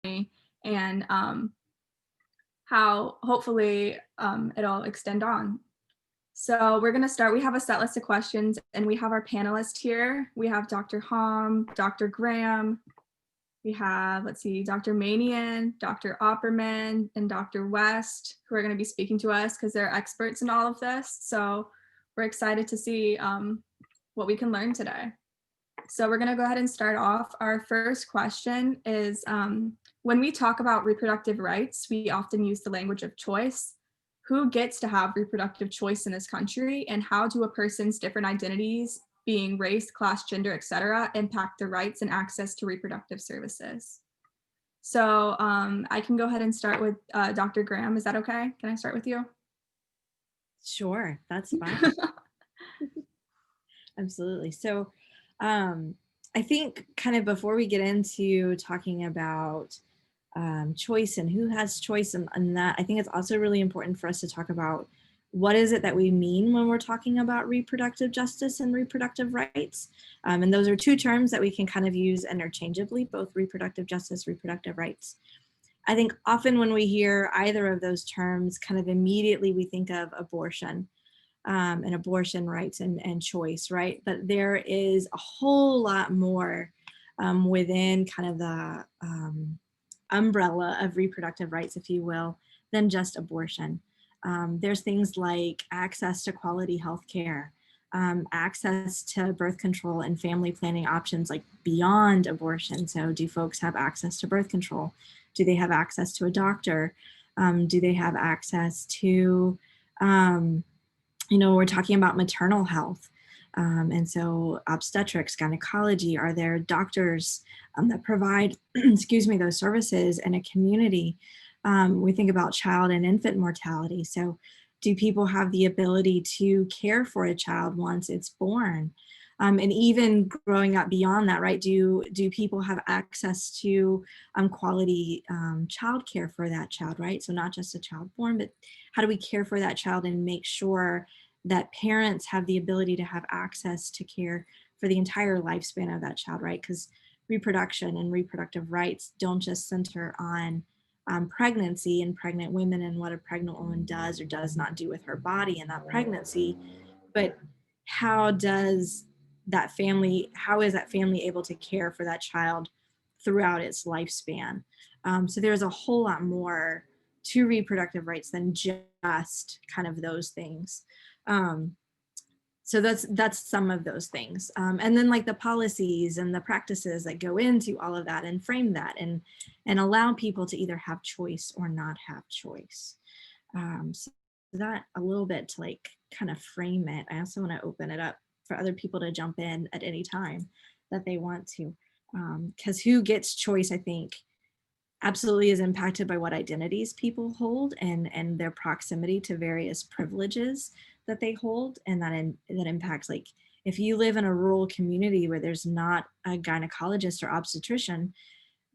and how hopefully it'll extend on. So we're going to start. We have a set list of questions, and we have our panelists here. We have Dr. Hom, Dr. Graham. We have, let's see, Dr. Manian, Dr. Opperman, and Dr. West, who are going to be speaking to us because they're experts in all of this. So we're excited to see what we can learn today. So we're going to go ahead and start off. Our first question is, when we talk about reproductive rights, we often use the language of choice. Who gets to have reproductive choice in this country, and how do a person's different identities, being race, class, gender, etc., impact their rights and access to reproductive services? So I can go ahead and start with Dr. Graham. Is that okay? Can I start with you? Sure, that's fine. Absolutely. So I think kind of before we get into talking about choice and who has choice and that, I think it's also really important for us to talk about what is it that we mean when we're talking about reproductive justice and reproductive rights. And those are two terms that we can kind of use interchangeably, both reproductive justice, reproductive rights. I think often when we hear either of those terms, kind of immediately we think of abortion and abortion rights and choice, right? But there is a whole lot more within kind of the umbrella of reproductive rights, if you will, than just abortion. There's things like access to quality health care, access to birth control and family planning options like beyond abortion. So do folks have access to birth control? Do they have access to a doctor? Do they have access to, we're talking about maternal health. And so obstetrics, gynecology, are there doctors that provide, those services in a community? We think about child and infant mortality. So do people have the ability to care for a child once it's born? And even growing up beyond that, right? Do people have access to quality childcare for that child, right? So not just a child born, but how do we care for that child and make sure that parents have the ability to have access to care for the entire lifespan of that child, right? Because reproduction and reproductive rights don't just center on pregnancy and pregnant women and what a pregnant woman does or does not do with her body in that pregnancy, but how is that family able to care for that child throughout its lifespan? So there's a whole lot more to reproductive rights than just kind of those things. So that's some of those things. And then like the policies and the practices that go into all of that and frame that and allow people to either have choice or not have choice. So that a little bit to like kind of frame it. I also want to open it up for other people to jump in at any time that they want to. Because who gets choice, I think, absolutely is impacted by what identities people hold and their proximity to various privileges that they hold, and that impacts, like, if you live in a rural community where there's not a gynecologist or obstetrician,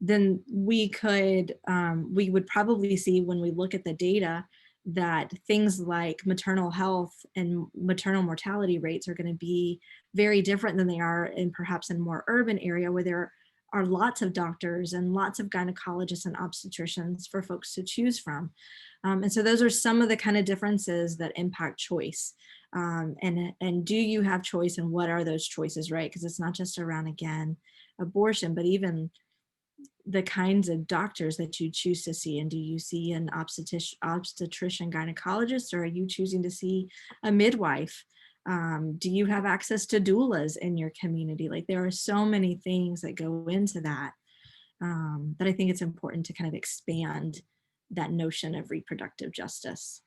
then we would probably see, when we look at the data, that things like maternal health and maternal mortality rates are going to be very different than they are in perhaps in more urban area where there are lots of doctors and lots of gynecologists and obstetricians for folks to choose from. And so those are some of the kind of differences that impact choice. And do you have choice, and what are those choices, right? Because it's not just around, again, abortion, but even the kinds of doctors that you choose to see. And do you see an obstetrician gynecologist, or are you choosing to see a midwife? Do you have access to doulas in your community? Like, there are so many things that go into that, that I think it's important to kind of expand that notion of reproductive justice.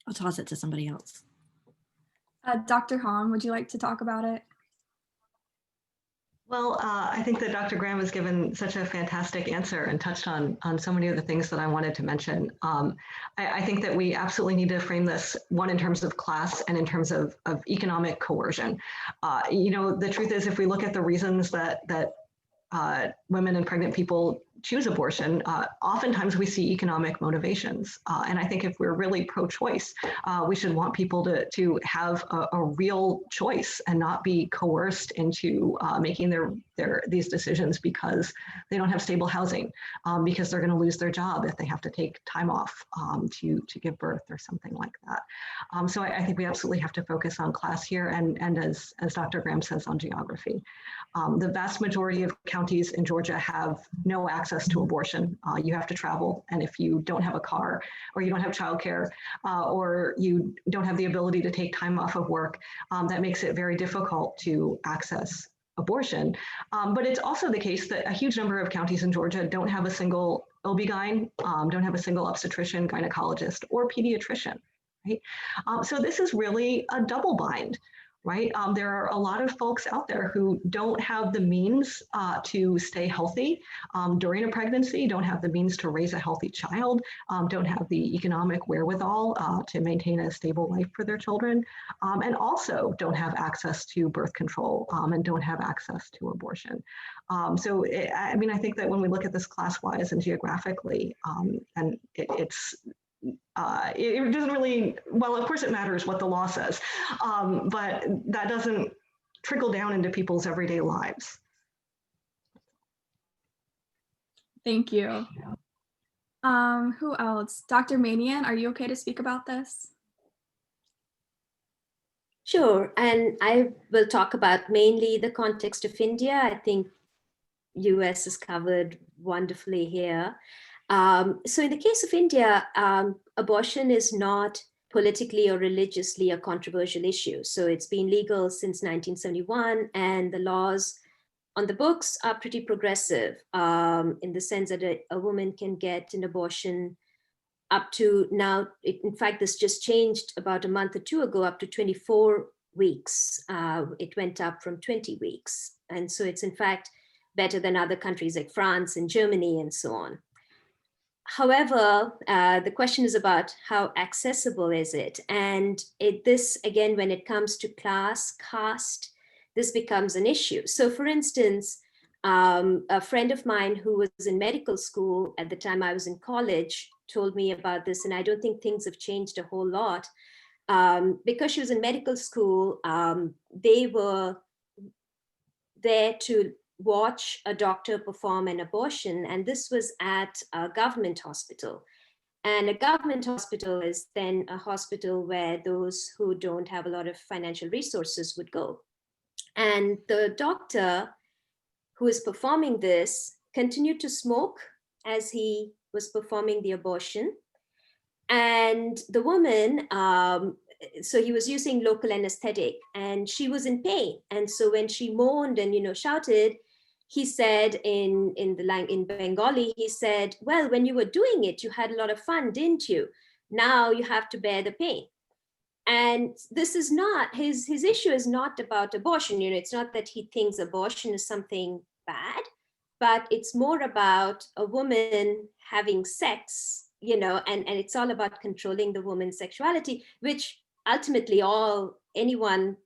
I'll toss it to somebody else. Dr. Hom, would you like to talk about it? Well, I think that Dr. Graham has given such a fantastic answer and touched on so many of the things that I wanted to mention. I think that we absolutely need to frame this, one, in terms of class and in terms of economic coercion. The truth is, if we look at the reasons that women and pregnant people choose abortion, oftentimes we see economic motivations. And I think if we're really pro-choice, we should want people to have a real choice and not be coerced into making these decisions because they don't have stable housing, because they're going to lose their job if they have to take time off to give birth or something like that. So I think we absolutely have to focus on class here, and as Dr. Graham says, on geography. The vast majority of counties in Georgia have no access to abortion. You have to travel, and if you don't have a car, or you don't have childcare, or you don't have the ability to take time off of work, that makes it very difficult to access abortion. But it's also the case that a huge number of counties in Georgia don't have a single OB-GYN, don't have a single obstetrician, gynecologist, or pediatrician. Right? So this is really a double bind, right? There are a lot of folks out there who don't have the means to stay healthy during a pregnancy, don't have the means to raise a healthy child, don't have the economic wherewithal to maintain a stable life for their children, and also don't have access to birth control and don't have access to abortion. I mean, I think that when we look at this class-wise and geographically, and it doesn't really, well, of course it matters what the law says, but that doesn't trickle down into people's everyday lives. Thank you. Who else? Dr. Manian, are you okay to speak about this? Sure, and I will talk about mainly the context of India. I think US is covered wonderfully here. So in the case of India, abortion is not politically or religiously a controversial issue. So it's been legal since 1971, and the laws on the books are pretty progressive in the sense that a woman can get an abortion up to now. In fact, this just changed about a month or two ago, up to 24 weeks. It went up from 20 weeks. And so it's in fact better than other countries like France and Germany and so on. However, the question is about how accessible is it? And this, again, when it comes to class, caste, this becomes an issue. So for instance, a friend of mine who was in medical school at the time I was in college told me about this, and I don't think things have changed a whole lot. Because she was in medical school, they were there to watch a doctor perform an abortion, and this was at a government hospital. And a government hospital is then a hospital where those who don't have a lot of financial resources would go. And the doctor who is performing this continued to smoke as he was performing the abortion. And the woman, so he was using local anesthetic, and she was in pain. And so when she moaned and shouted, he said in Bengali, he said, "Well, when you were doing it, you had a lot of fun, didn't you? Now you have to bear the pain." And this is not, his issue is not about abortion. It's not that he thinks abortion is something bad, but it's more about a woman having sex, and it's all about controlling the woman's sexuality, which ultimately anyone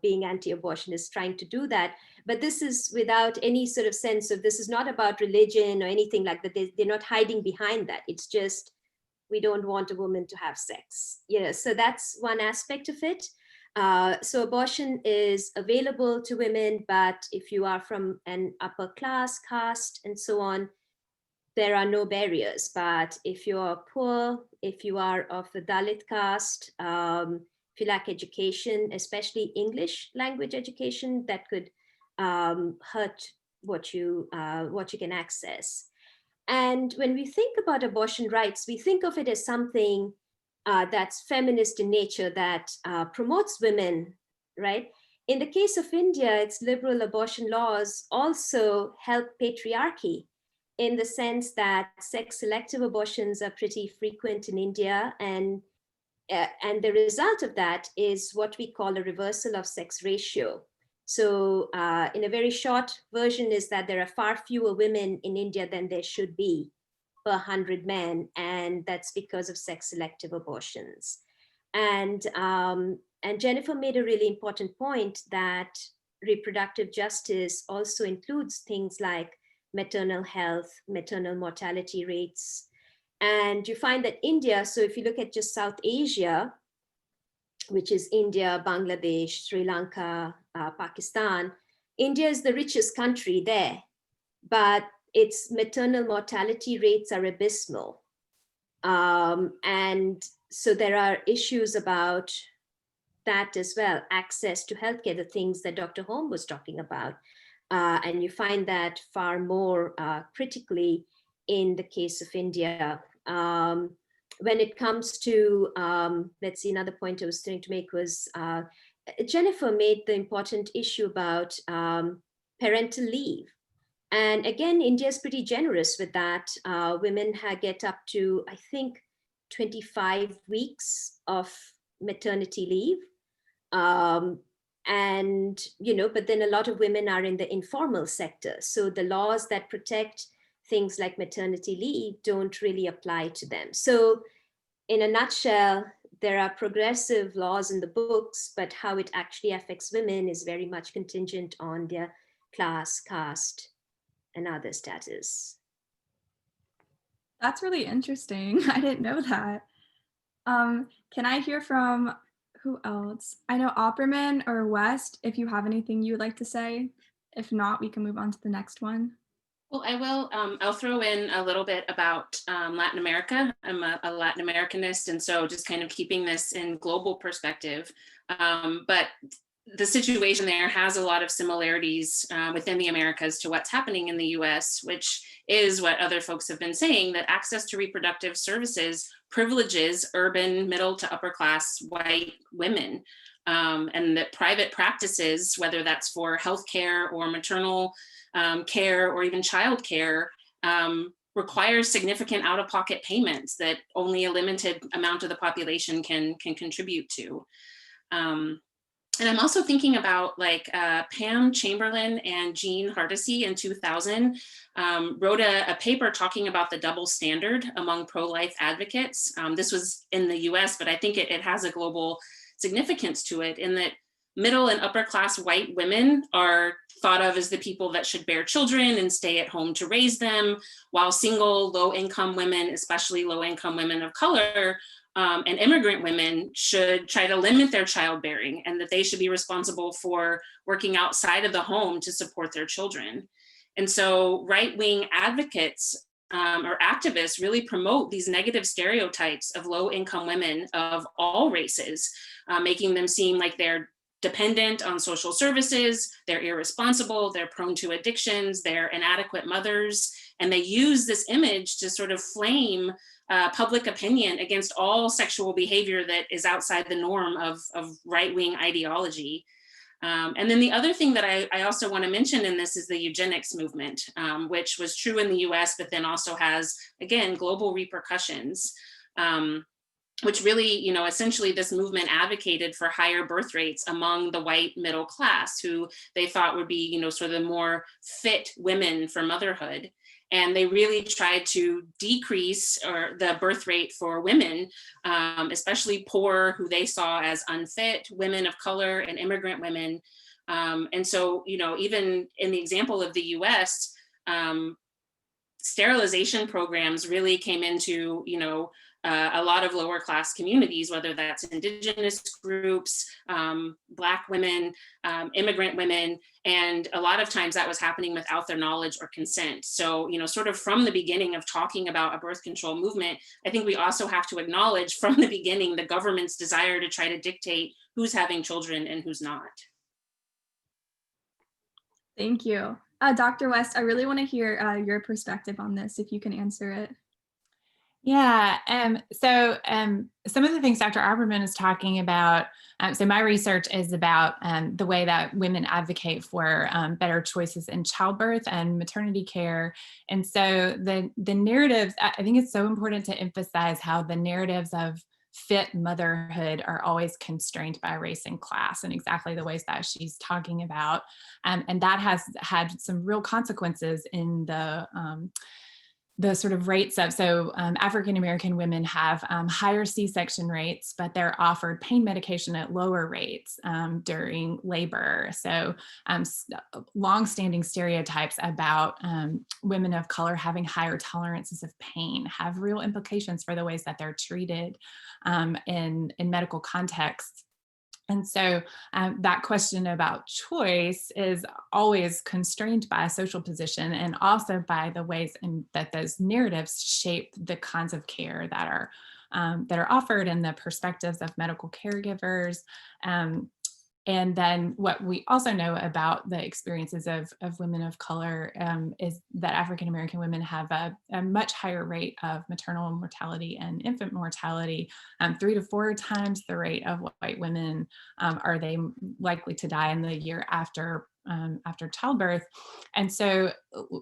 being anti-abortion is trying to do that. But this is without any sort of sense of, this is not about religion or anything like that. They're not hiding behind that. It's just, we don't want a woman to have sex. So that's one aspect of it. So abortion is available to women, but if you are from an upper class, caste, and so on, there are no barriers. But if you are poor, if you are of a Dalit caste, if you lack education, especially English language education, that could hurt what you can access. And when we think about abortion rights, we think of it as something that's feminist in nature, that promotes women, right? In the case of India, its liberal abortion laws also help patriarchy, in the sense that sex-selective abortions are pretty frequent in India, and the result of that is what we call a reversal of sex ratio. So in a very short version is that there are far fewer women in India than there should be per 100 men, and that's because of sex-selective abortions. And Jennifer made a really important point that reproductive justice also includes things like maternal health, maternal mortality rates. And you find that India, so if you look at just South Asia, which is India, Bangladesh, Sri Lanka, Pakistan, India is the richest country there, but its maternal mortality rates are abysmal. And so there are issues about that as well, access to healthcare, the things that Dr. Holm was talking about. And you find that far more critically in the case of India. When it comes to, let's see, another point I was trying to make was, Jennifer made the important issue about parental leave. And again, India is pretty generous with that. Women get up to, I think, 25 weeks of maternity leave. And, you know, but then a lot of women are in the informal sector. So the laws that protect things like maternity leave don't really apply to them. So in a nutshell, there are progressive laws in the books, but how it actually affects women is very much contingent on their class, caste, and other status. That's really interesting. I didn't know that. Can I hear from who else? I know Opperman or West, if you have anything you would like to say. If not, we can move on to the next one. Well, I will. I'll throw in a little bit about Latin America. I'm a Latin Americanist, and so just kind of keeping this in global perspective. But the situation there has a lot of similarities within the Americas to what's happening in the US, which is what other folks have been saying, that access to reproductive services privileges urban, middle to upper class white women. And that private practices, whether that's for healthcare or maternal care or even childcare, requires significant out-of-pocket payments that only a limited amount of the population can contribute to. And I'm also thinking about like Pam Chamberlain and Jean Hardesty in 2000 wrote a paper talking about the double standard among pro-life advocates. This was in the US, but I think it has a global significance to it, in that middle and upper class white women are thought of as the people that should bear children and stay at home to raise them, while single low income women, especially low income women of color, and immigrant women should try to limit their childbearing, and that they should be responsible for working outside of the home to support their children. And so right-wing advocates or activists really promote these negative stereotypes of low-income women of all races, making them seem like they're dependent on social services, they're irresponsible, they're prone to addictions, they're inadequate mothers, and they use this image to sort of flame public opinion against all sexual behavior that is outside the norm of right-wing ideology. And then the other thing that I also want to mention in this is the eugenics movement, which was true in the US, but then also has, again, global repercussions, which really, you know, essentially this movement advocated for higher birth rates among the white middle class, who they thought would be, you know, sort of more fit women for motherhood. And they really tried to decrease the birth rate for women, especially poor, who they saw as unfit, women of color and immigrant women. And so, you know, even in the example of the US, sterilization programs really came into, you know, a lot of lower class communities, whether that's indigenous groups, Black women, immigrant women, and a lot of times that was happening without their knowledge or consent. So, you know, sort of from the beginning of talking about a birth control movement, I think we also have to acknowledge from the beginning the government's desire to try to dictate who's having children and who's not. Thank you. Dr. West, I really want to hear your perspective on this, if you can answer it. Yeah, so some of the things Dr. Opperman is talking about, so my research is about the way that women advocate for better choices in childbirth and maternity care. And so the narratives, I think it's so important to emphasize how the narratives of fit motherhood are always constrained by race and class, and exactly the ways that she's talking about. And that has had some real consequences in the sort of rates of, so African-American women have higher C-section rates, but they're offered pain medication at lower rates during labor. So long-standing stereotypes about women of color having higher tolerances of pain have real implications for the ways that they're treated in medical contexts. And so that question about choice is always constrained by a social position and also by the ways that those narratives shape the kinds of care that are offered and the perspectives of medical caregivers. And then what we also know about the experiences of women of color is that African-American women have a much higher rate of maternal mortality and infant mortality, 3 to 4 times the rate of white women are they likely to die in the year after childbirth. And so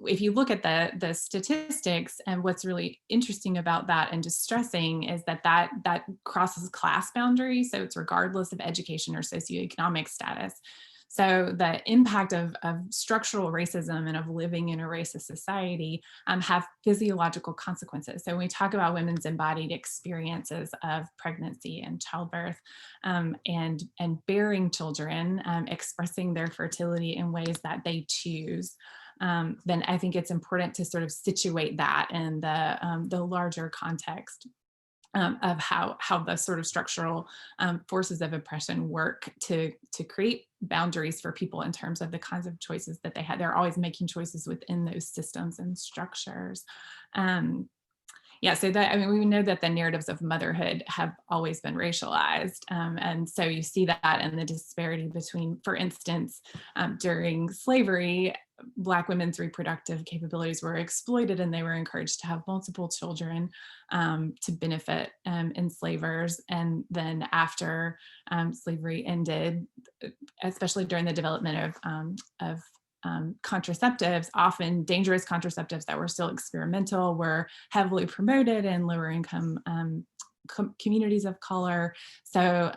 if you look at the statistics, and what's really interesting about that and distressing is that crosses class boundaries. So it's regardless of education or socioeconomic status. So the impact of structural racism and of living in a racist society have physiological consequences. So when we talk about women's embodied experiences of pregnancy and childbirth and bearing children, expressing their fertility in ways that they choose, then I think it's important to sort of situate that in the larger context of how the sort of structural forces of oppression work to create boundaries for people in terms of the kinds of choices that they have. They're always making choices within those systems and structures. Yeah, so that, I mean, we know that the narratives of motherhood have always been racialized. And so you see that in the disparity between, for instance, during slavery, Black women's reproductive capabilities were exploited and they were encouraged to have multiple children to benefit enslavers. And then after slavery ended, especially during the development of contraceptives, often dangerous contraceptives that were still experimental, were heavily promoted in lower income communities of color. So,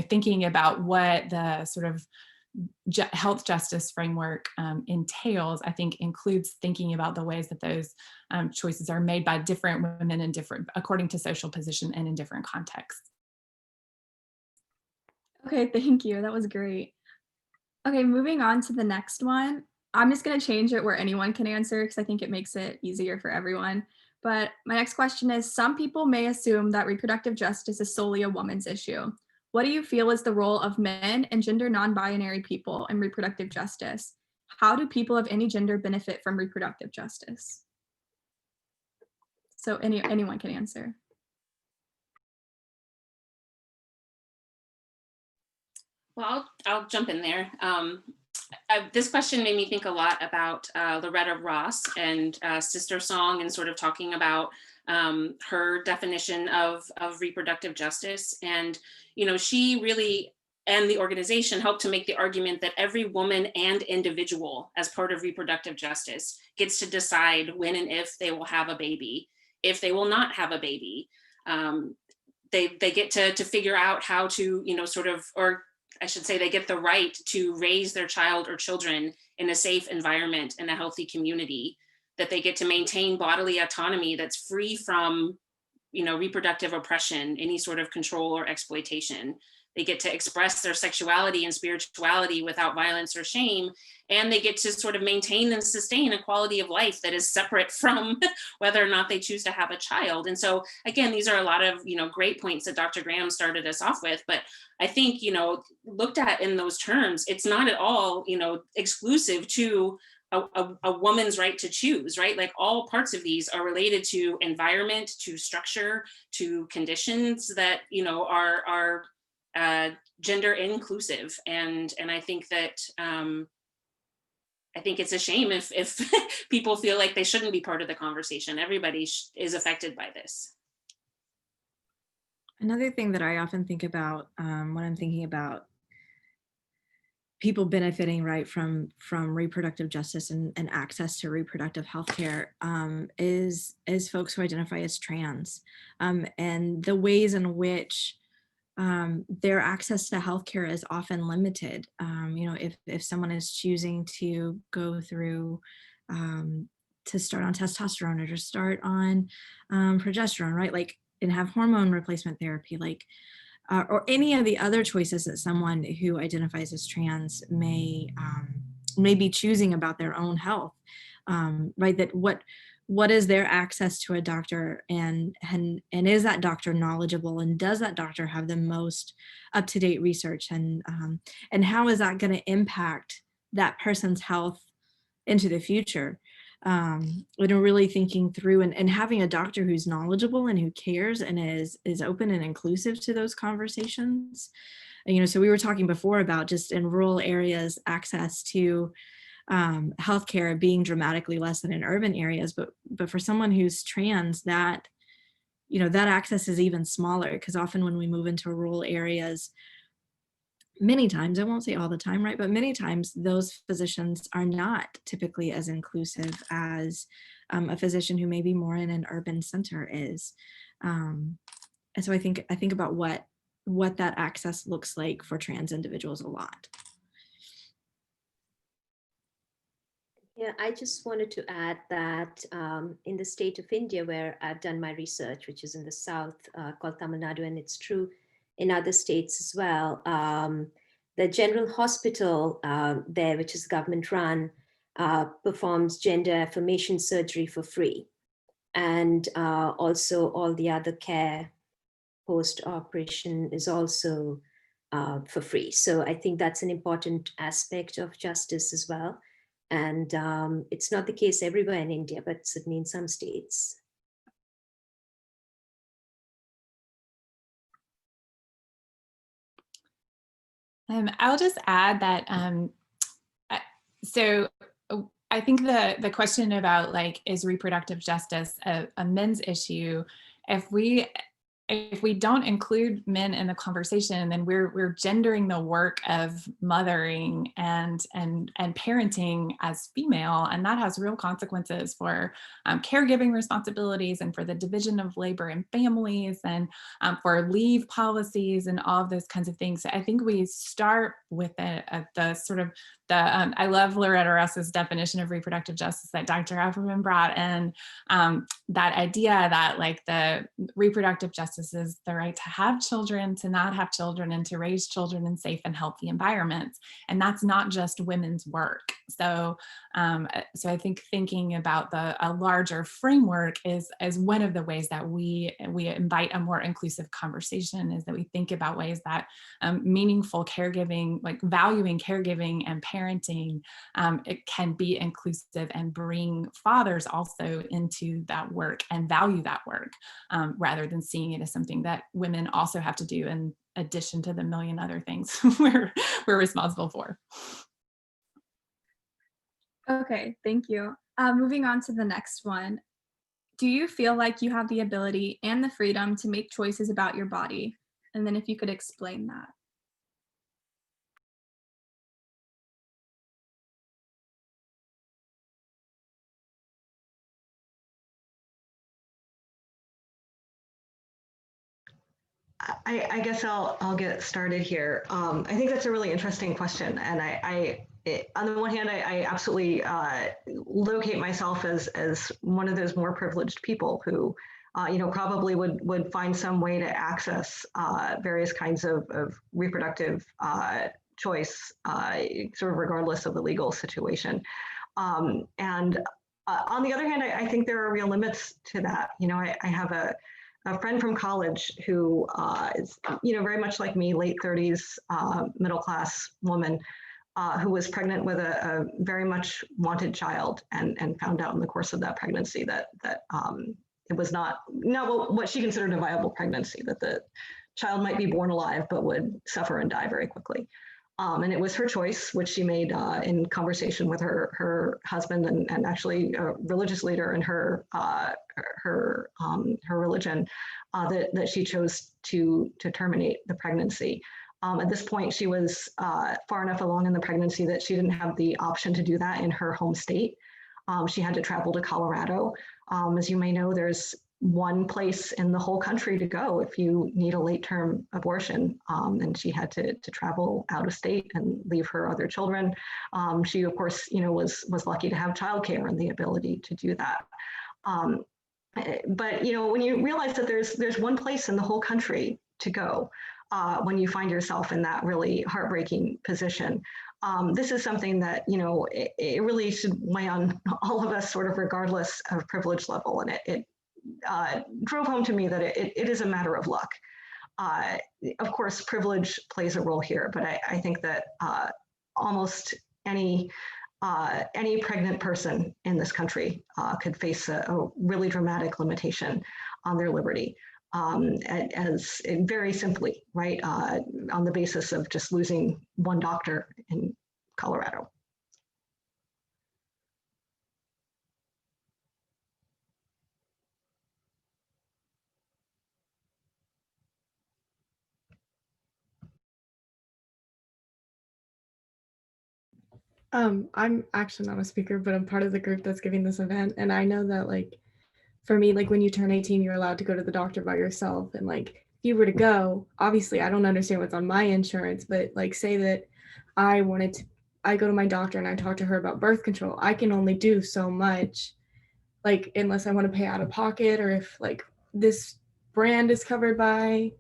thinking about what the sort of health justice framework entails, I think includes thinking about the ways that those choices are made by different women in according to social position and in different contexts. Okay, thank you. That was great. Okay, moving on to the next one. I'm just going to change it where anyone can answer because I think it makes it easier for everyone. But my next question is, some people may assume that reproductive justice is solely a woman's issue. What do you feel is the role of men and gender non-binary people in reproductive justice? How do people of any gender benefit from reproductive justice? So anyone can answer. Well, I'll jump in there. This question made me think a lot about Loretta Ross and Sister Song, and sort of talking about her definition of reproductive justice. And, she really, and the organization, helped to make the argument that every woman and individual, as part of reproductive justice, gets to decide when and if they will have a baby, if they will not have a baby. They get to figure out how to, or I should say, they get the right to raise their child or children in a safe environment, in a healthy community, that they get to maintain bodily autonomy that's free from, reproductive oppression, any sort of control or exploitation. They get to express their sexuality and spirituality without violence or shame, and they get to sort of maintain and sustain a quality of life that is separate from whether or not they choose to have a child. And so, again, these are a lot of, great points that Dr. Graham started us off with, but I think, looked at in those terms, it's not at all, exclusive to a woman's right to choose, right? Like, all parts of these are related to environment, to structure, to conditions that, are gender inclusive. And I think that I think it's a shame if people feel like they shouldn't be part of the conversation. Everybody is affected by this. Another thing that I often think about when I'm thinking about people benefiting, right, from reproductive justice and access to reproductive health care is folks who identify as trans, and the ways in which their access to healthcare is often limited. If someone is choosing to go through to start on testosterone or to start on progesterone, right? Like, and have hormone replacement therapy, like, or any of the other choices that someone who identifies as trans may be choosing about their own health, right? That what is their access to a doctor, and is that doctor knowledgeable, and does that doctor have the most up-to-date research, and how is that going to impact that person's health into the future? Really thinking through and having a doctor who's knowledgeable and who cares and is open and inclusive to those conversations. So we were talking before about just in rural areas, access to healthcare being dramatically less than in urban areas, but for someone who's trans, that that access is even smaller, because often when we move into rural areas, many times, I won't say all the time, right, but many times those physicians are not typically as inclusive as a physician who may be more in an urban center is. And so I think about what that access looks like for trans individuals a lot. Yeah, I just wanted to add that in the state of India, where I've done my research, which is in the south, called Tamil Nadu, and it's true in other states as well, the general hospital there, which is government run, performs gender affirmation surgery for free. And also all the other care post-operation is also for free. So I think that's an important aspect of justice as well. And it's not the case everywhere in India, but certainly in some states. I'll just add that, so I think the question about, like, is reproductive justice a men's issue? If we don't include men in the conversation, then we're gendering the work of mothering and parenting as female, and that has real consequences for caregiving responsibilities, and for the division of labor in families, and for leave policies and all of those kinds of things. So I think we start with the sort of I love Loretta Ross's definition of reproductive justice that Dr. Opperman brought, and that idea that, like, the reproductive justice is the right to have children, to not have children, and to raise children in safe and healthy environments. And that's not just women's work. So I think thinking about a larger framework is one of the ways that we invite a more inclusive conversation, is that we think about ways that meaningful caregiving, like valuing caregiving and parenting, it can be inclusive and bring fathers also into that work and value that work, rather than seeing it as something that women also have to do in addition to the million other things we're responsible for. Okay, thank you. Moving on to the next one. Do you feel like you have the ability and the freedom to make choices about your body? And then if you could explain that. I guess I'll get started here. I think that's a really interesting question, and on the one hand, I absolutely locate myself as one of those more privileged people who, probably would find some way to access various kinds of reproductive choice, sort of regardless of the legal situation. And on the other hand, I think there are real limits to that. I have a friend from college who is, very much like me, late 30s, middle-class woman, who was pregnant with a very much wanted child, and found out in the course of that pregnancy that it was not what she considered a viable pregnancy, that the child might be born alive but would suffer and die very quickly. And it was her choice, which she made in conversation with her husband and actually a religious leader in her religion, that she chose to terminate the pregnancy. At this point, she was far enough along in the pregnancy that she didn't have the option to do that in her home state. She had to travel to Colorado. As you may know, there's one place in the whole country to go if you need a late-term abortion. And she had to travel out of state and leave her other children. She, of course, was lucky to have childcare and the ability to do that. But when you realize that there's one place in the whole country to go when you find yourself in that really heartbreaking position, this is something that it really should weigh on all of us, sort of regardless of privilege level, and it drove home to me that it is a matter of luck. Of course, privilege plays a role here, but I think that almost any pregnant person in this country could face a really dramatic limitation on their liberty, as very simply, right, on the basis of just losing one doctor in Colorado. I'm actually not a speaker, but I'm part of the group that's giving this event. And I know that, like, for me, like, when you turn 18, you're allowed to go to the doctor by yourself. And like, if you were to go, obviously I don't understand what's on my insurance, but like, say that I go to my doctor and I talk to her about birth control. I can only do so much, like, unless I want to pay out of pocket, or if like this brand is covered by,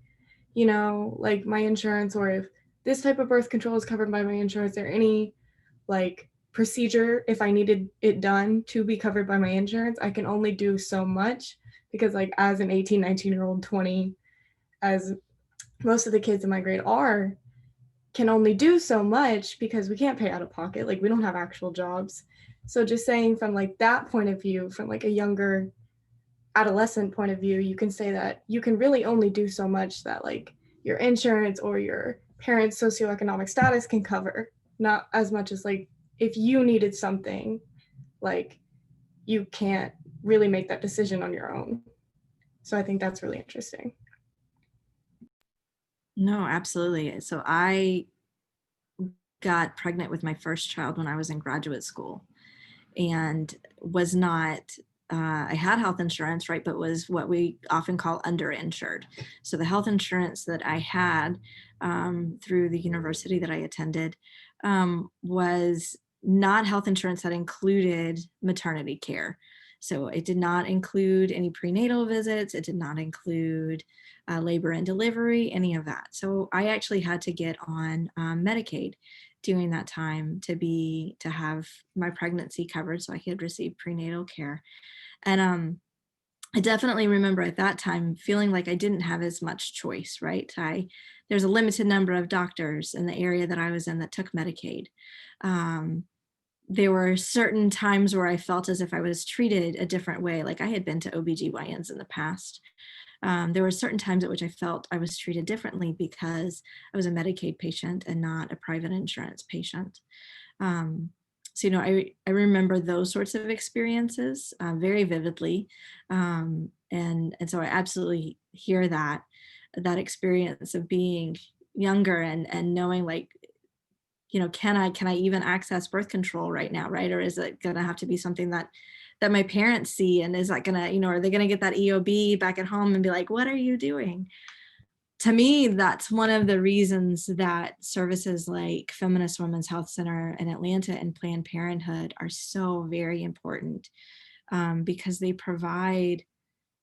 like my insurance, or if this type of birth control is covered by my insurance, or any like procedure, if I needed it done to be covered by my insurance, I can only do so much, because like as an 18, 19-year-old, 20, as most of the kids in my grade are, can only do so much because we can't pay out of pocket. Like, we don't have actual jobs. So just saying from like that point of view, from like a younger adolescent point of view, you can say that you can really only do so much that like your insurance or your parents' socioeconomic status can cover, not as much as like if you needed something, like you can't really make that decision on your own. So I think that's really interesting. No, absolutely. So I got pregnant with my first child when I was in graduate school, and was not, I had health insurance, right, but was what we often call underinsured. So the health insurance that I had through the university that I attended was not health insurance that included maternity care. So it did not include any prenatal visits. It did not include labor and delivery, any of that. So I actually had to get on Medicaid during that time to have my pregnancy covered so I could receive prenatal care. And I definitely remember at that time feeling like I didn't have as much choice, right? There's a limited number of doctors in the area that I was in that took Medicaid. There were certain times where I felt as if I was treated a different way. Like, I had been to OBGYNs in the past. There were certain times at which I felt I was treated differently because I was a Medicaid patient and not a private insurance patient. So, I remember those sorts of experiences very vividly. And so I absolutely hear that experience of being younger and knowing, like, can I even access birth control right now, right? Or is it gonna have to be something that my parents see, and is that gonna, are they gonna get that EOB back at home and be like, what are you doing? To me, that's one of the reasons that services like Feminist Women's Health Center in Atlanta and Planned Parenthood are so very important, because they provide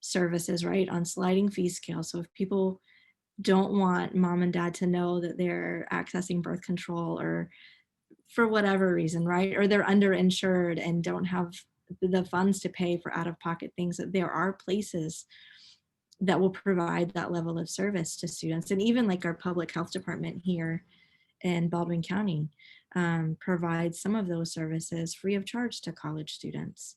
services, right, on sliding fee scale. So if people don't want mom and dad to know that they're accessing birth control, or for whatever reason, right, or they're underinsured and don't have the funds to pay for out-of-pocket things, that there are places that will provide that level of service to students. And even like our public health department here in Baldwin County provides some of those services free of charge to college students.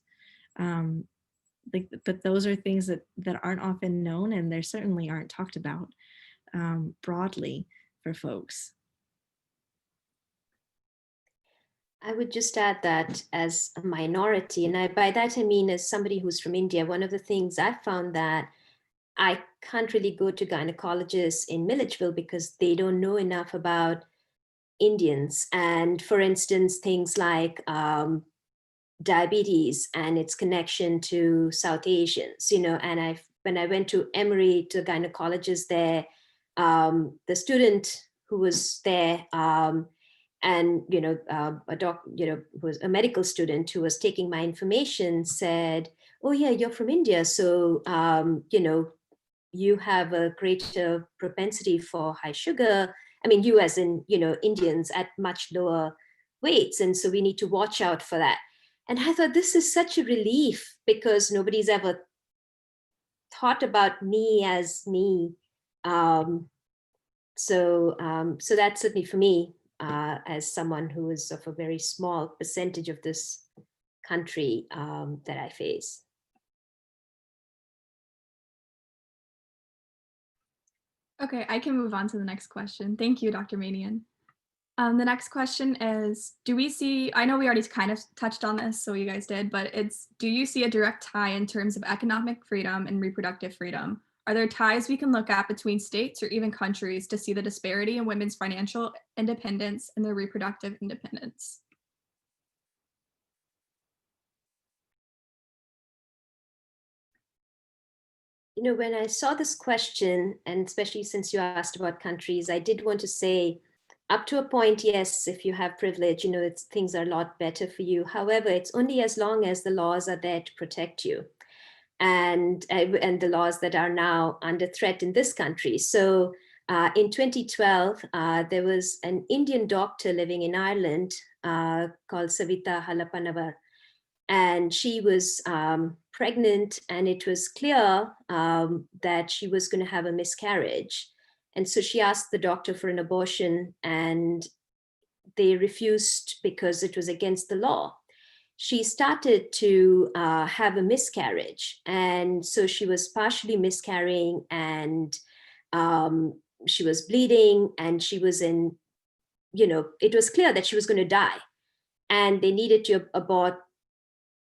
But those are things that aren't often known, and they certainly aren't talked about broadly for folks. I would just add that as a minority, and by that I mean as somebody who's from India, one of the things I found that I can't really go to gynecologists in Milledgeville because they don't know enough about Indians. And for instance, things like diabetes and its connection to South Asians, and I've when I went to Emory to the gynecologist there, the student who was there, and a doc, who was a medical student who was taking my information, said, "Oh yeah, you're from India, so you have a greater propensity for high sugar. I mean, you as in Indians at much lower weights, and so we need to watch out for that." And I thought, this is such a relief, because nobody's ever thought about me as me. So that's certainly for me, as someone who is of a very small percentage of this country, that I face. Okay, I can move on to the next question. Thank you, Dr. Manian. The next question is, do we see, I know we already kind of touched on this, so you guys did, but do you see a direct tie in terms of economic freedom and reproductive freedom? Are there ties we can look at between states or even countries to see the disparity in women's financial independence and their reproductive independence? When I saw this question, and especially since you asked about countries, I did want to say, up to a point, yes, if you have privilege, things are a lot better for you. However, it's only as long as the laws are there to protect you, and the laws that are now under threat in this country. So in 2012, there was an Indian doctor living in Ireland called Savita Halapanavar, and she was pregnant, and it was clear that she was going to have a miscarriage. And so she asked the doctor for an abortion, and they refused because it was against the law. She started to have a miscarriage. And so she was partially miscarrying, and she was bleeding, and she was in, it was clear that she was going to die. And they needed to abort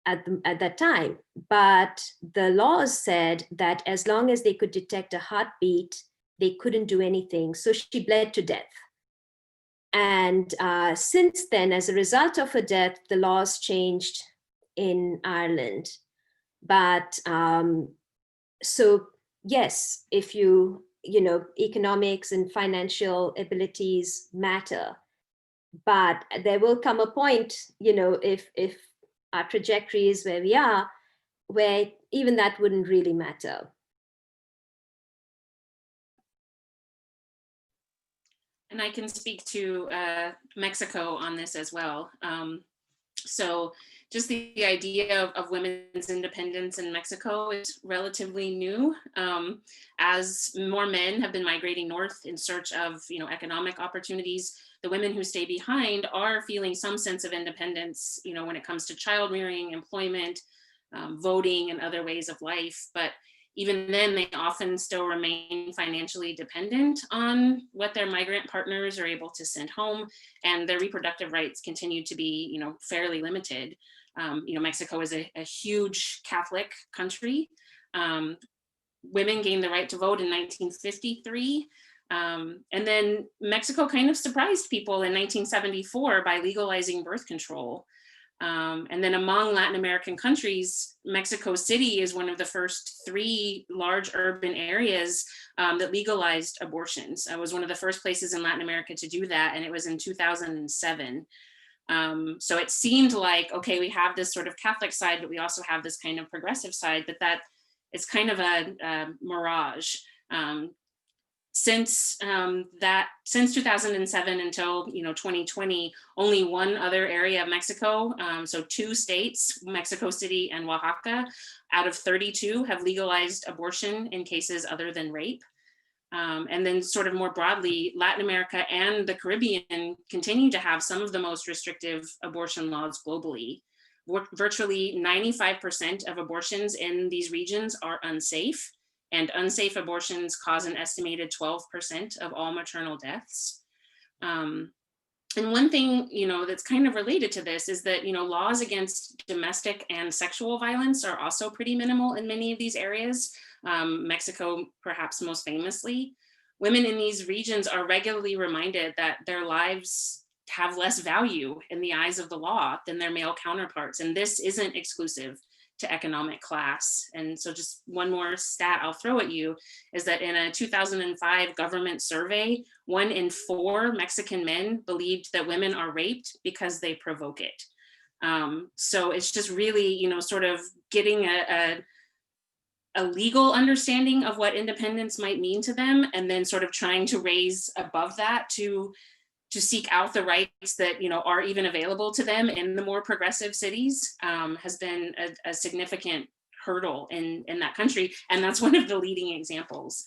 at that time. But the laws said that as long as they could detect a heartbeat, they couldn't do anything. So she bled to death. And since then, as a result of her death, the laws changed in Ireland. But so yes, if economics and financial abilities matter, but there will come a point, if our trajectory is where we are, where even that wouldn't really matter. And I can speak to Mexico on this as well. So just the idea of women's independence in Mexico is relatively new. As more men have been migrating north in search of economic opportunities, the women who stay behind are feeling some sense of independence, when it comes to child rearing, employment, voting, and other ways of life. But even then, they often still remain financially dependent on what their migrant partners are able to send home, and their reproductive rights continue to be, fairly limited. Mexico is a huge Catholic country. Women gained the right to vote in 1953. And then Mexico kind of surprised people in 1974 by legalizing birth control. And then among Latin American countries, Mexico City is one of the first 3 large urban areas that legalized abortions. It was one of the first places in Latin America to do that, and it was in 2007. So it seemed like, okay, we have this sort of Catholic side, but we also have this kind of progressive side, but that is kind of a mirage. Since 2007 until 2020, only one other area of Mexico, so 2 states, Mexico City and Oaxaca, out of 32 have legalized abortion in cases other than rape. And then sort of more broadly, Latin America and the Caribbean continue to have some of the most restrictive abortion laws globally. Virtually 95% of abortions in these regions are unsafe. And unsafe abortions cause an estimated 12% of all maternal deaths. And one thing, that's kind of related to this is that, laws against domestic and sexual violence are also pretty minimal in many of these areas. Mexico, perhaps most famously. Women in these regions are regularly reminded that their lives have less value in the eyes of the law than their male counterparts. And this isn't exclusive to economic class. And so just one more stat I'll throw at you is that in a 2005 government survey, 1 in 4 Mexican men believed that women are raped because they provoke it. So it's just really, you know, sort of getting a legal understanding of what independence might mean to them, and then sort of trying to raise above that to seek out the rights that, you know, are even available to them in the more progressive cities, has been a significant hurdle in that country. And that's one of the leading examples.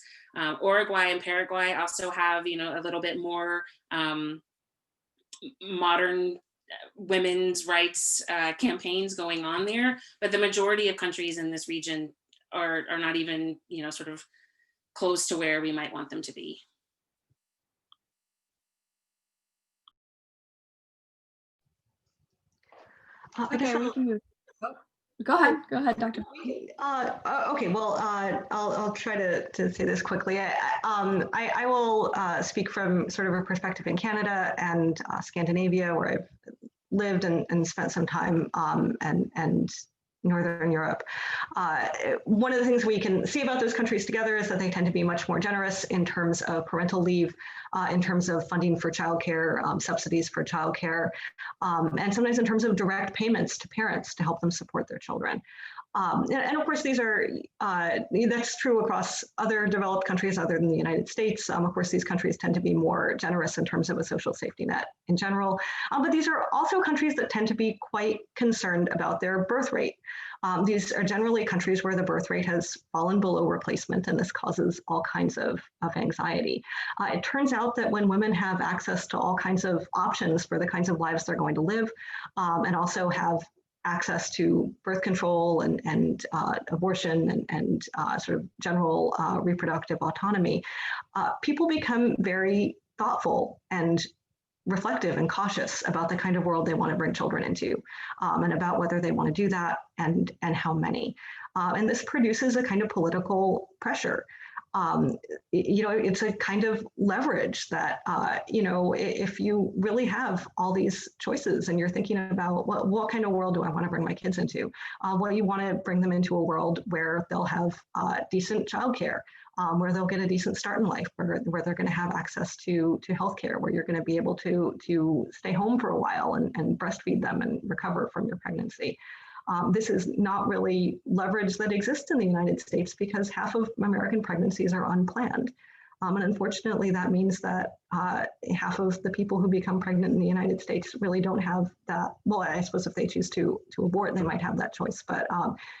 Uruguay and Paraguay also have, you know, a little bit more modern women's rights campaigns going on there, but the majority of countries in this region are not even, you know, sort of close to where we might want them to be. Okay, we can move. Oh, go ahead, Dr. Okay, well, I'll try to say this quickly. I will speak from sort of a perspective in Canada and Scandinavia, where I've lived and spent some time, and Northern Europe. One of the things we can see about those countries together is that they tend to be much more generous in terms of parental leave, in terms of funding for childcare, subsidies for childcare, and sometimes in terms of direct payments to parents to help them support their children. And of course, that's true across other developed countries other than the United States. Of course, these countries tend to be more generous in terms of a social safety net in general. But these are also countries that tend to be quite concerned about their birth rate. These are generally countries where the birth rate has fallen below replacement, and this causes all kinds of anxiety. It turns out that when women have access to all kinds of options for the kinds of lives they're going to live, and also have access to birth control and abortion and sort of general reproductive autonomy, people become very thoughtful and reflective and cautious about the kind of world they want to bring children into, and about whether they want to do that and how many. And this produces a kind of political pressure. You know, it's a kind of leverage that, you know, if you really have all these choices and you're thinking about what kind of world do I want to bring my kids into? Well, you want to bring them into a world where they'll have decent childcare, where they'll get a decent start in life, where they're going to have access to healthcare, where you're going to be able to stay home for a while and breastfeed them and recover from your pregnancy. This is not really leverage that exists in the United States because half of American pregnancies are unplanned. And unfortunately, that means that half of the people who become pregnant in the United States really don't have that. Well, I suppose if they choose to abort, they might have that choice, but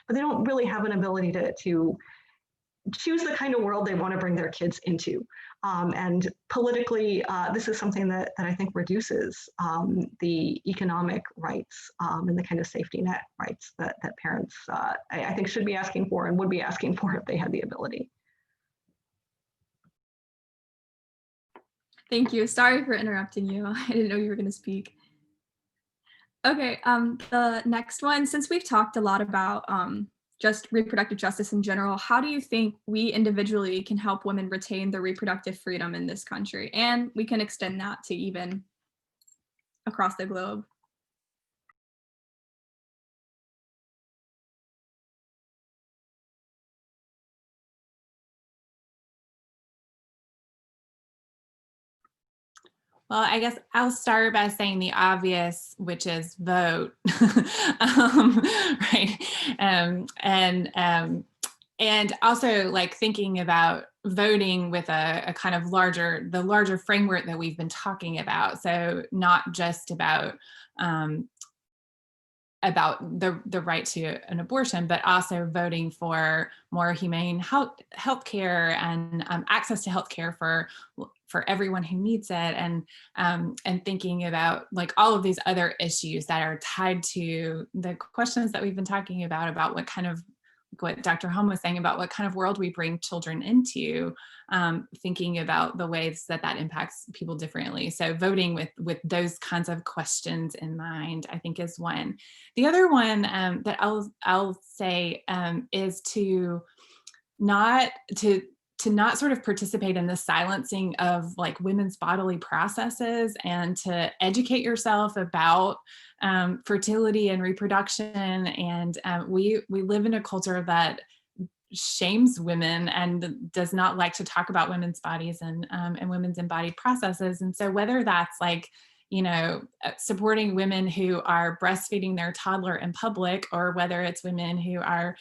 they don't really have an ability to choose the kind of world they want to bring their kids into. And politically, this is something that I think reduces the economic rights and the kind of safety net rights that parents, I think, should be asking for and would be asking for if they had the ability. Thank you. Sorry for interrupting you. I didn't know you were going to speak. Okay, the next one, since we've talked a lot about just reproductive justice in general, how do you think we individually can help women retain their reproductive freedom in this country? And we can extend that to even across the globe. Well, I guess I'll start by saying the obvious, which is vote, right? And also like thinking about voting with a kind of the larger framework that we've been talking about. So not just about the right to an abortion, but also voting for more humane healthcare and access to healthcare for everyone who needs it, and thinking about like all of these other issues that are tied to the questions that we've been talking about what Dr. Holm was saying about what kind of world we bring children into, thinking about the ways that impacts people differently. So voting with those kinds of questions in mind, I think, is one. The other one that I'll say is to to not sort of participate in the silencing of like women's bodily processes, and to educate yourself about fertility and reproduction. And we live in a culture that shames women and does not like to talk about women's bodies and women's embodied processes. And so whether that's like, you know, supporting women who are breastfeeding their toddler in public, or whether it's women who are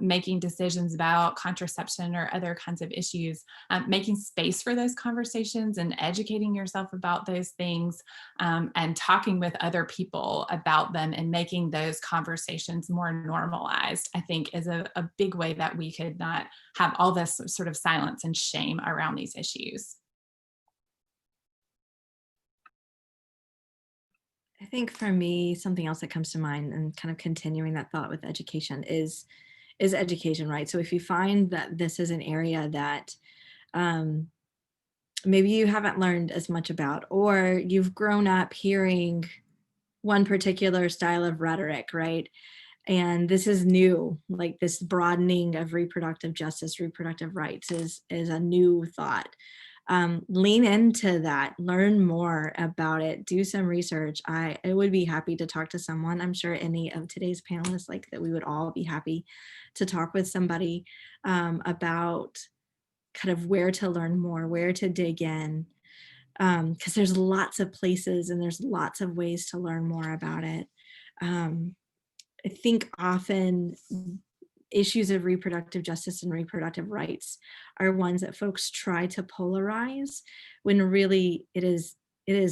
making decisions about contraception or other kinds of issues, making space for those conversations and educating yourself about those things, and talking with other people about them and making those conversations more normalized, I think is a big way that we could not have all this sort of silence and shame around these issues. I think for me, something else that comes to mind, and kind of continuing that thought with education, is education, right? So if you find that this is an area that maybe you haven't learned as much about, or you've grown up hearing one particular style of rhetoric, right? And this is new, like this broadening of reproductive justice, reproductive rights is a new thought. Lean into that, learn more about it, do some research. I would be happy to talk to someone. I'm sure any of today's panelists, like that, we would all be happy to talk with somebody about kind of where to learn more, where to dig in, because there's lots of places and there's lots of ways to learn more about it. I think often issues of reproductive justice and reproductive rights are ones that folks try to polarize, when really it is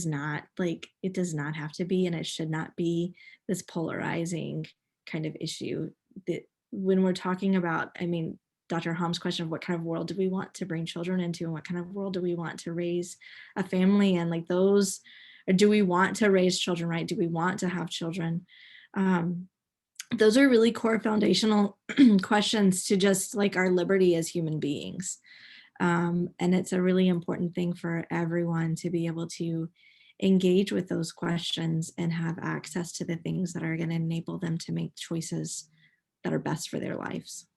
not. Like, it does not have to be, and it should not be this polarizing kind of issue. That when we're talking about, I mean, Dr. Halm's question of what kind of world do we want to bring children into, and what kind of world do we want to raise a family in, like those, or do we want to raise children, right? Do we want to have children? Those are really core foundational questions to just like our liberty as human beings. And it's a really important thing for everyone to be able to engage with those questions and have access to the things that are going to enable them to make choices that are best for their lives.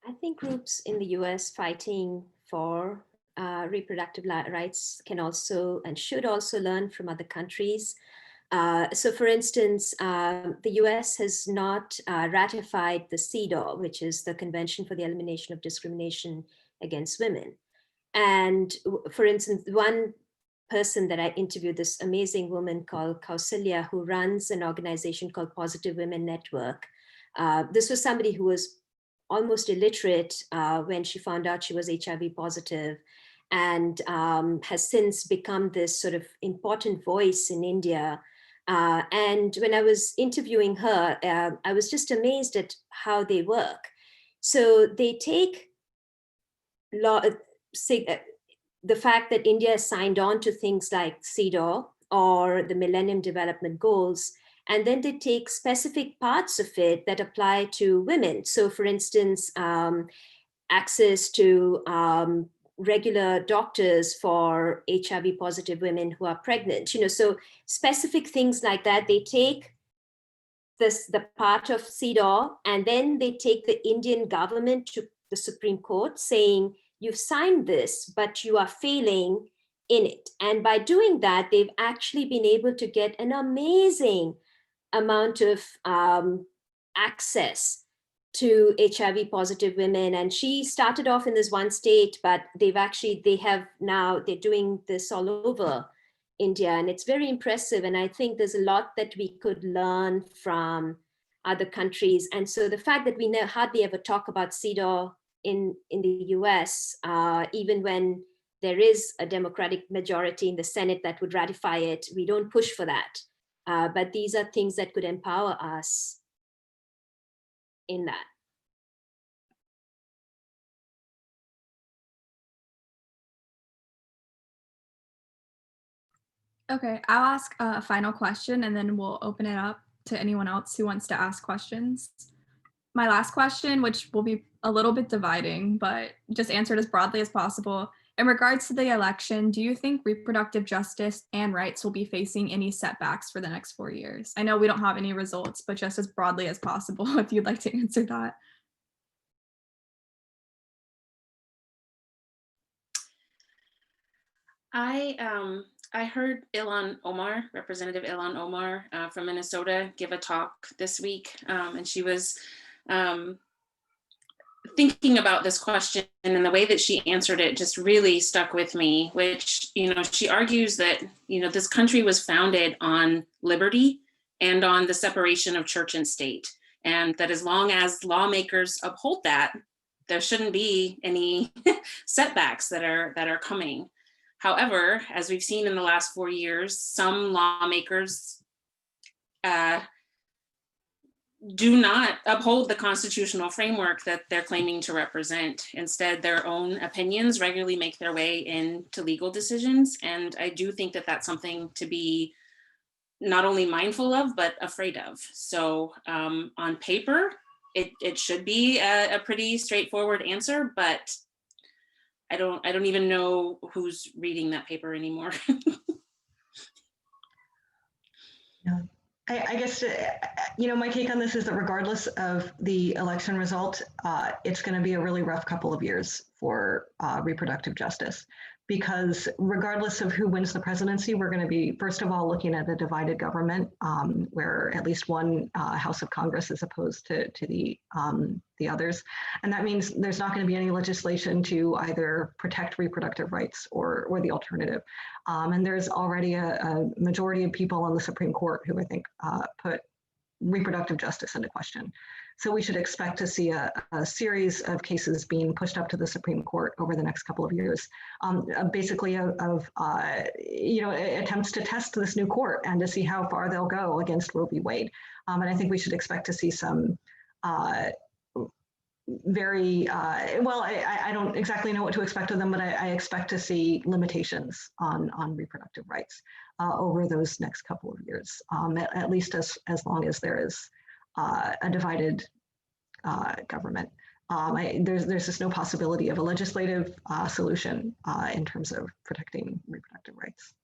I think groups in the US fighting for reproductive rights can also and should also learn from other countries. So for instance, the US has not ratified the CEDAW, which is the Convention for the Elimination of Discrimination Against Women. And for instance, one person that I interviewed, this amazing woman called Kausalya, who runs an organization called Positive Women Network. This was somebody who was almost illiterate when she found out she was HIV positive, and has since become this sort of important voice in India. And when I was interviewing her, I was just amazed at how they work. So they take the fact that India has signed on to things like CEDAW or the Millennium Development Goals, and then they take specific parts of it that apply to women. So for instance, access to regular doctors for HIV positive women who are pregnant, so specific things like that. They take the part of CEDAW, and then they take the Indian government to the Supreme Court saying, you've signed this, but you are failing in it. And by doing that, they've actually been able to get an amazing amount of access to HIV positive women. And she started off in this one state, but they're doing this all over India, and it's very impressive. And I think there's a lot that we could learn from other countries. And so the fact that we hardly ever talk about CEDAW in the US, even when there is a Democratic majority in the Senate that would ratify it, we don't push for that. But these are things that could empower us in that. Okay, I'll ask a final question and then we'll open it up to anyone else who wants to ask questions. My last question, which will be a little bit dividing, but just answer it as broadly as possible. In regards to the election, do you think reproductive justice and rights will be facing any setbacks for the next 4 years? I know we don't have any results, but just as broadly as possible, if you'd like to answer that. I heard Ilhan Omar, Representative Ilhan Omar from Minnesota, give a talk this week, and she was thinking about this question, and the way that she answered it just really stuck with me, which, she argues that, this country was founded on liberty and on the separation of church and state. And that as long as lawmakers uphold that, there shouldn't be any setbacks that are coming. However, as we've seen in the last 4 years, some lawmakers do not uphold the constitutional framework that they're claiming to represent. Instead, their own opinions regularly make their way into legal decisions. And I do think that that's something to be not only mindful of, but afraid of. So on paper, it should be a pretty straightforward answer, but I don't even know who's reading that paper anymore. Yeah. I guess, my take on this is that regardless of the election result, it's going to be a really rough couple of years for reproductive justice, because regardless of who wins the presidency, we're going to be, first of all, looking at a divided government where at least one House of Congress is opposed to the others. And that means there's not going to be any legislation to either protect reproductive rights or the alternative. And there's already a majority of people on the Supreme Court who I think put reproductive justice into question. So we should expect to see a series of cases being pushed up to the Supreme Court over the next couple of years, basically of attempts to test this new court and to see how far they'll go against Roe v. Wade. And I think we should expect to see some very, I don't exactly know what to expect of them, but I expect to see limitations on reproductive rights over those next couple of years, at least as long as there is a divided government. There's just no possibility of a legislative solution in terms of protecting reproductive rights.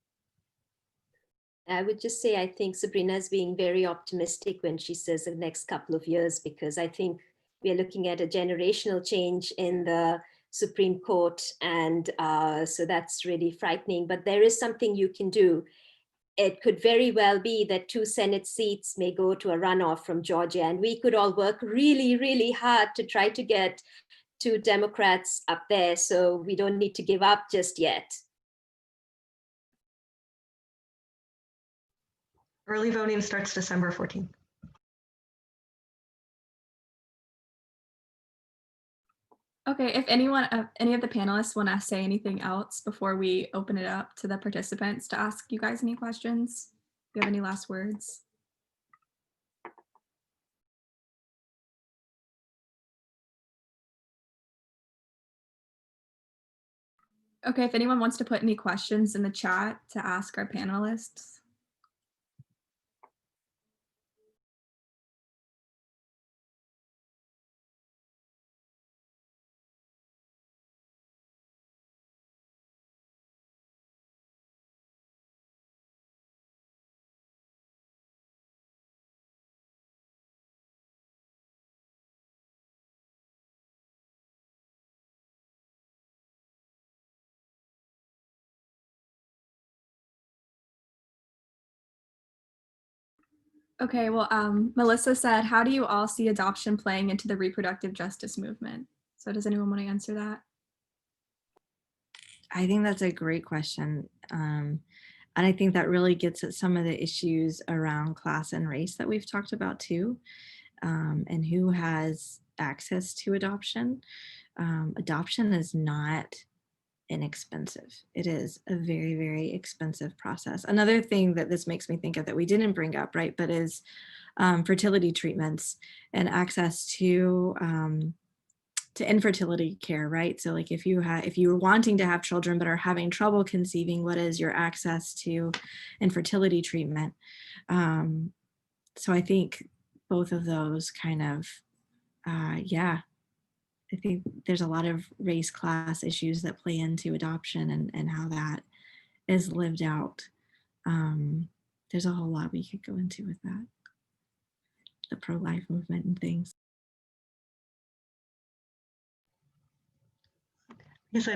I would just say, I think Sabrina is being very optimistic when she says the next couple of years, because I think we are looking at a generational change in the Supreme Court. And so that's really frightening, but there is something you can do. It could very well be that 2 Senate seats may go to a runoff from Georgia, and we could all work really, really hard to try to get 2 Democrats up there. So we don't need to give up just yet. Early voting starts December 14th. Okay, if any of the panelists want to say anything else before we open it up to the participants to ask you guys any questions, do you have any last words? Okay, if anyone wants to put any questions in the chat to ask our panelists. Okay, well, Melissa said, how do you all see adoption playing into the reproductive justice movement? So does anyone want to answer that? I think that's a great question. And I think that really gets at some of the issues around class and race that we've talked about too, and who has access to adoption. Adoption is not inexpensive. It is a very, very expensive process. Another thing that this makes me think of that we didn't bring up, right, but is fertility treatments and access to infertility care, right? So like if you're wanting to have children but are having trouble conceiving, what is your access to infertility treatment? So I think both of those kind of, I think there's a lot of race class issues that play into adoption and how that is lived out. There's a whole lot we could go into with that. The pro-life movement and things. Yes,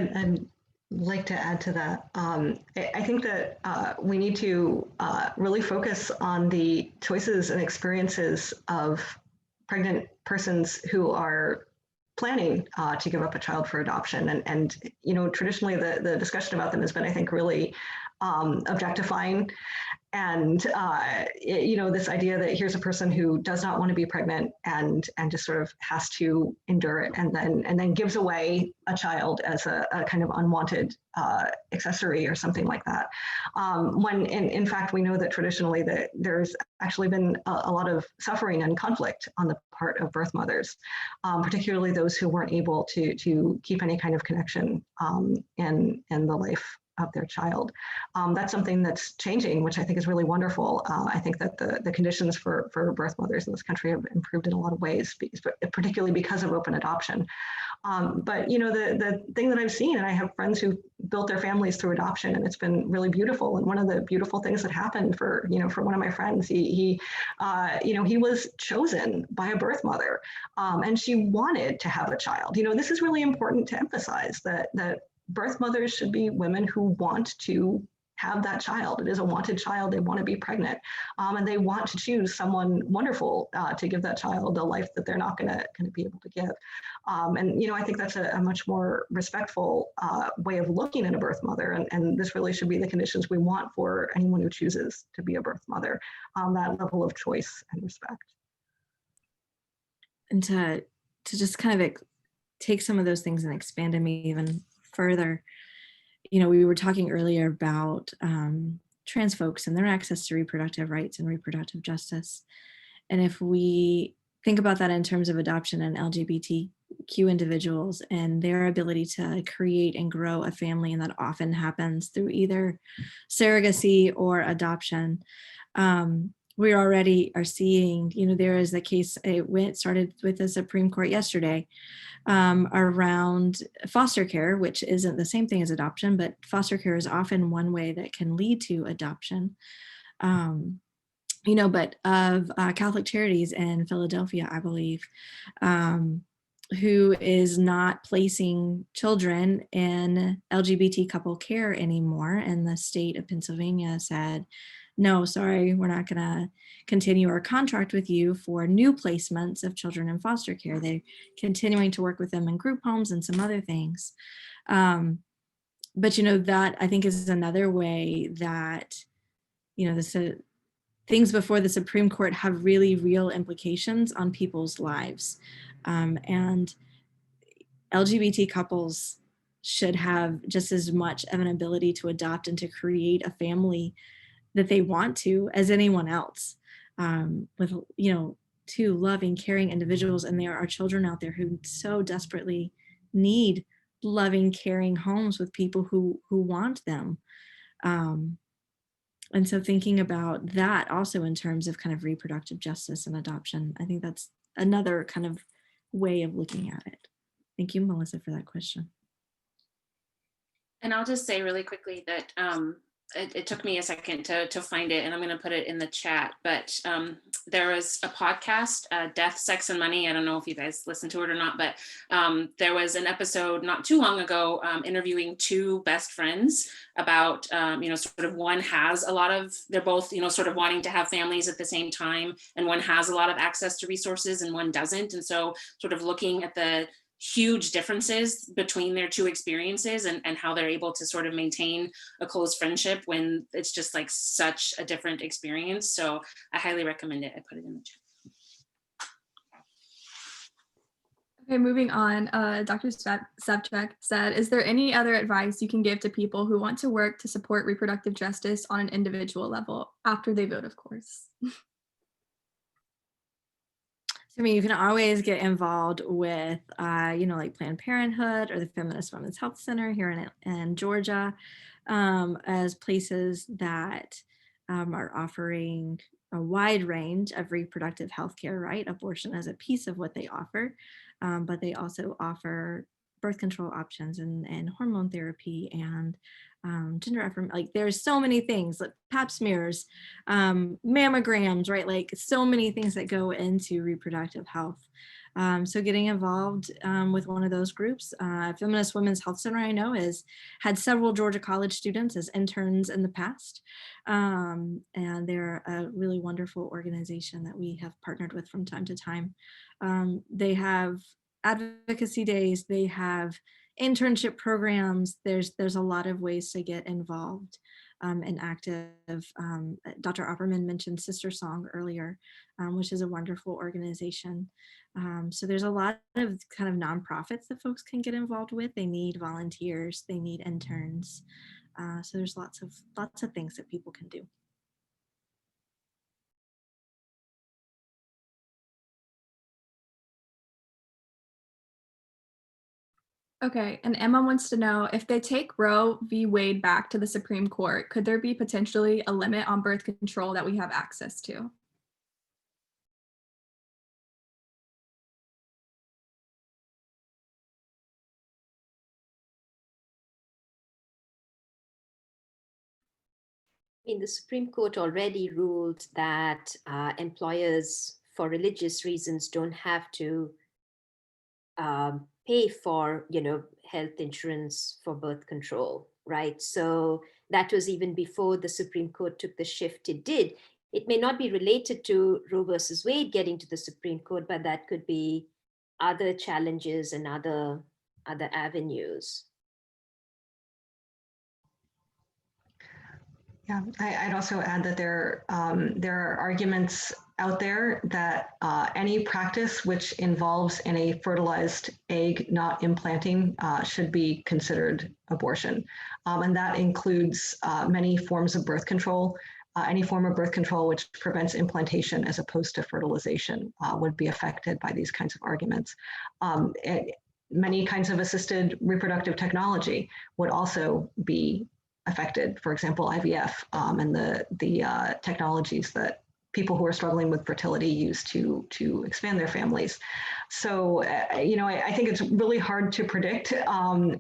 like to add to that. I think that we need to really focus on the choices and experiences of pregnant persons who are planning to give up a child for adoption. And you know, traditionally the discussion about them has been, I think, really objectifying. And you know, this idea that here's a person who does not want to be pregnant and just sort of has to endure it, and then gives away a child as a kind of unwanted accessory or something like that. When in fact we know that traditionally that there's actually been a lot of suffering and conflict on the part of birth mothers, particularly those who weren't able to keep any kind of connection in the life of their child. That's something that's changing, which I think is really wonderful. I think that the conditions for birth mothers in this country have improved in a lot of ways, particularly because of open adoption. But you know, the thing that I've seen, and I have friends who built their families through adoption, and it's been really beautiful. And one of the beautiful things that happened for one of my friends, he was chosen by a birth mother, and she wanted to have a child. You know, this is really important to emphasize that birth mothers should be women who want to have that child. It is a wanted child. They want to be pregnant, and they want to choose someone wonderful to give that child a life that they're not going to be able to give. And you know, I think that's a much more respectful way of looking at a birth mother. And this really should be the conditions we want for anyone who chooses to be a birth mother. That level of choice and respect. And to just kind of take some of those things and expand them even further. You know, we were talking earlier about trans folks and their access to reproductive rights and reproductive justice. And if we think about that in terms of adoption and LGBTQ individuals and their ability to create and grow a family, and that often happens through either surrogacy or adoption, we already are seeing, you know, there is a case, it started with the Supreme Court yesterday, around foster care, which isn't the same thing as adoption, but foster care is often one way that can lead to adoption. You know, but of Catholic Charities in Philadelphia, I believe, who is not placing children in LGBT couple care anymore. And the state of Pennsylvania said, no, sorry, we're not going to continue our contract with you for new placements of children in foster care. They're continuing to work with them in group homes and some other things. But, you know, that I think is another way that, you know, this things before the Supreme Court have really real implications on people's lives. And LGBT couples should have just as much of an ability to adopt and to create a family that they want to as anyone else, with, you know, two loving, caring individuals. And there are children out there who so desperately need loving, caring homes with people who want them. And so thinking about that also in terms of kind of reproductive justice and adoption, I think that's another kind of way of looking at it. Thank you, Melissa, for that question. And I'll just say really quickly that it took me a second to find it, and I'm going to put it in the chat, but there was a podcast, Death, Sex, and Money. I don't know if you guys listened to it or not, but there was an episode not too long ago interviewing two best friends about, you know, sort of one has a lot of, they're both, you know, sort of wanting to have families at the same time, and one has a lot of access to resources and one doesn't. And so sort of looking at the huge differences between their two experiences and how they're able to sort of maintain a close friendship when it's just like such a different experience. So I highly recommend it. I put it in the chat. Okay, moving on. Dr. Sevchuk said, is there any other advice you can give to people who want to work to support reproductive justice on an individual level after they vote, of course? I mean, you can always get involved with, you know, like Planned Parenthood or the Feminist Women's Health Center here in Georgia, as places that are offering a wide range of reproductive health care, right? Abortion as a piece of what they offer, but they also offer birth control options and hormone therapy and gender affirmation, like there's so many things, like pap smears, mammograms, right? Like so many things that go into reproductive health. So getting involved with one of those groups, Feminist Women's Health Center, I know, has had several Georgia College students as interns in the past. And they're a really wonderful organization that we have partnered with from time to time. They have advocacy days, they have internship programs. There's a lot of ways to get involved and active. Dr. Opperman mentioned Sister Song earlier, which is a wonderful organization. So there's a lot of kind of nonprofits that folks can get involved with. They need volunteers, they need interns. So there's lots of things that people can do. Okay, and Emma wants to know, if they take Roe v. Wade back to the Supreme Court, could there be potentially a limit on birth control that we have access to? The Supreme Court already ruled that employers, for religious reasons, don't have to pay for, health insurance for birth control, right? So that was even before the Supreme Court took the shift it did. It may not be related to Roe versus Wade getting to the Supreme Court, but that could be other challenges and other avenues. Yeah, I'd also add that there are arguments out there that any practice which involves in a fertilized egg not implanting should be considered abortion. And that includes many forms of birth control. Any form of birth control which prevents implantation as opposed to fertilization would be affected by these kinds of arguments. Many kinds of assisted reproductive technology would also be affected, for example, IVF and the technologies that people who are struggling with fertility use to expand their families. So, I think it's really hard to predict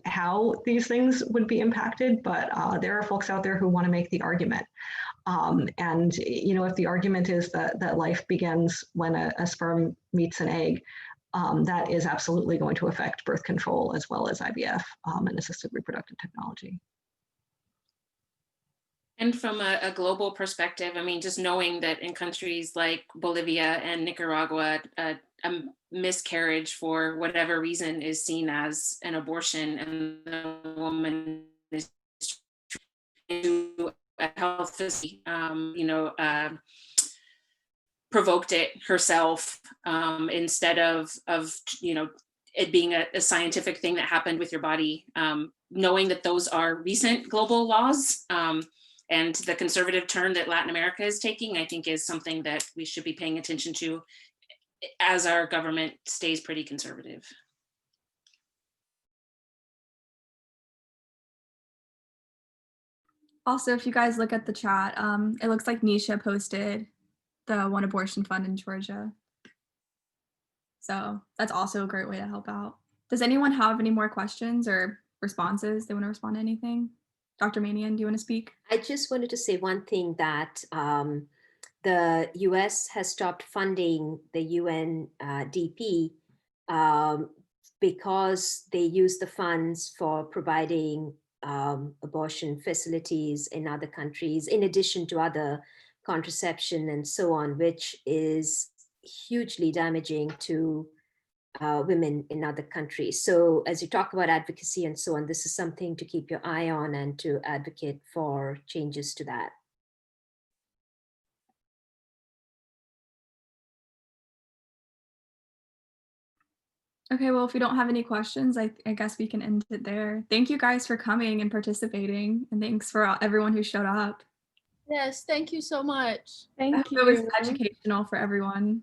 how these things would be impacted, but there are folks out there who want to make the argument. And, if the argument is that life begins when a sperm meets an egg, that is absolutely going to affect birth control as well as IVF and assisted reproductive technology. And from a global perspective, I mean, just knowing that in countries like Bolivia and Nicaragua, a miscarriage for whatever reason is seen as an abortion, and the woman is to a health facility, provoked it herself instead of it being a scientific thing that happened with your body. Knowing that those are recent global laws. And the conservative turn that Latin America is taking, I think, is something that we should be paying attention to as our government stays pretty conservative. Also, if you guys look at the chat, it looks like Nisha posted the One Abortion Fund in Georgia. So that's also a great way to help out. Does anyone have any more questions or responses? They want to respond to anything? Dr. Manian, do you want to speak? I just wanted to say one thing, that the US has stopped funding the UNDP because they use the funds for providing abortion facilities in other countries, in addition to other contraception and so on, which is hugely damaging to women in other countries. So as you talk about advocacy and so on, this is something to keep your eye on and to advocate for changes to that. Okay, well, if we don't have any questions, I guess we can end it there. Thank you guys for coming and participating, and thanks for everyone who showed up. Yes, thank you so much. Thank you. It was educational for everyone.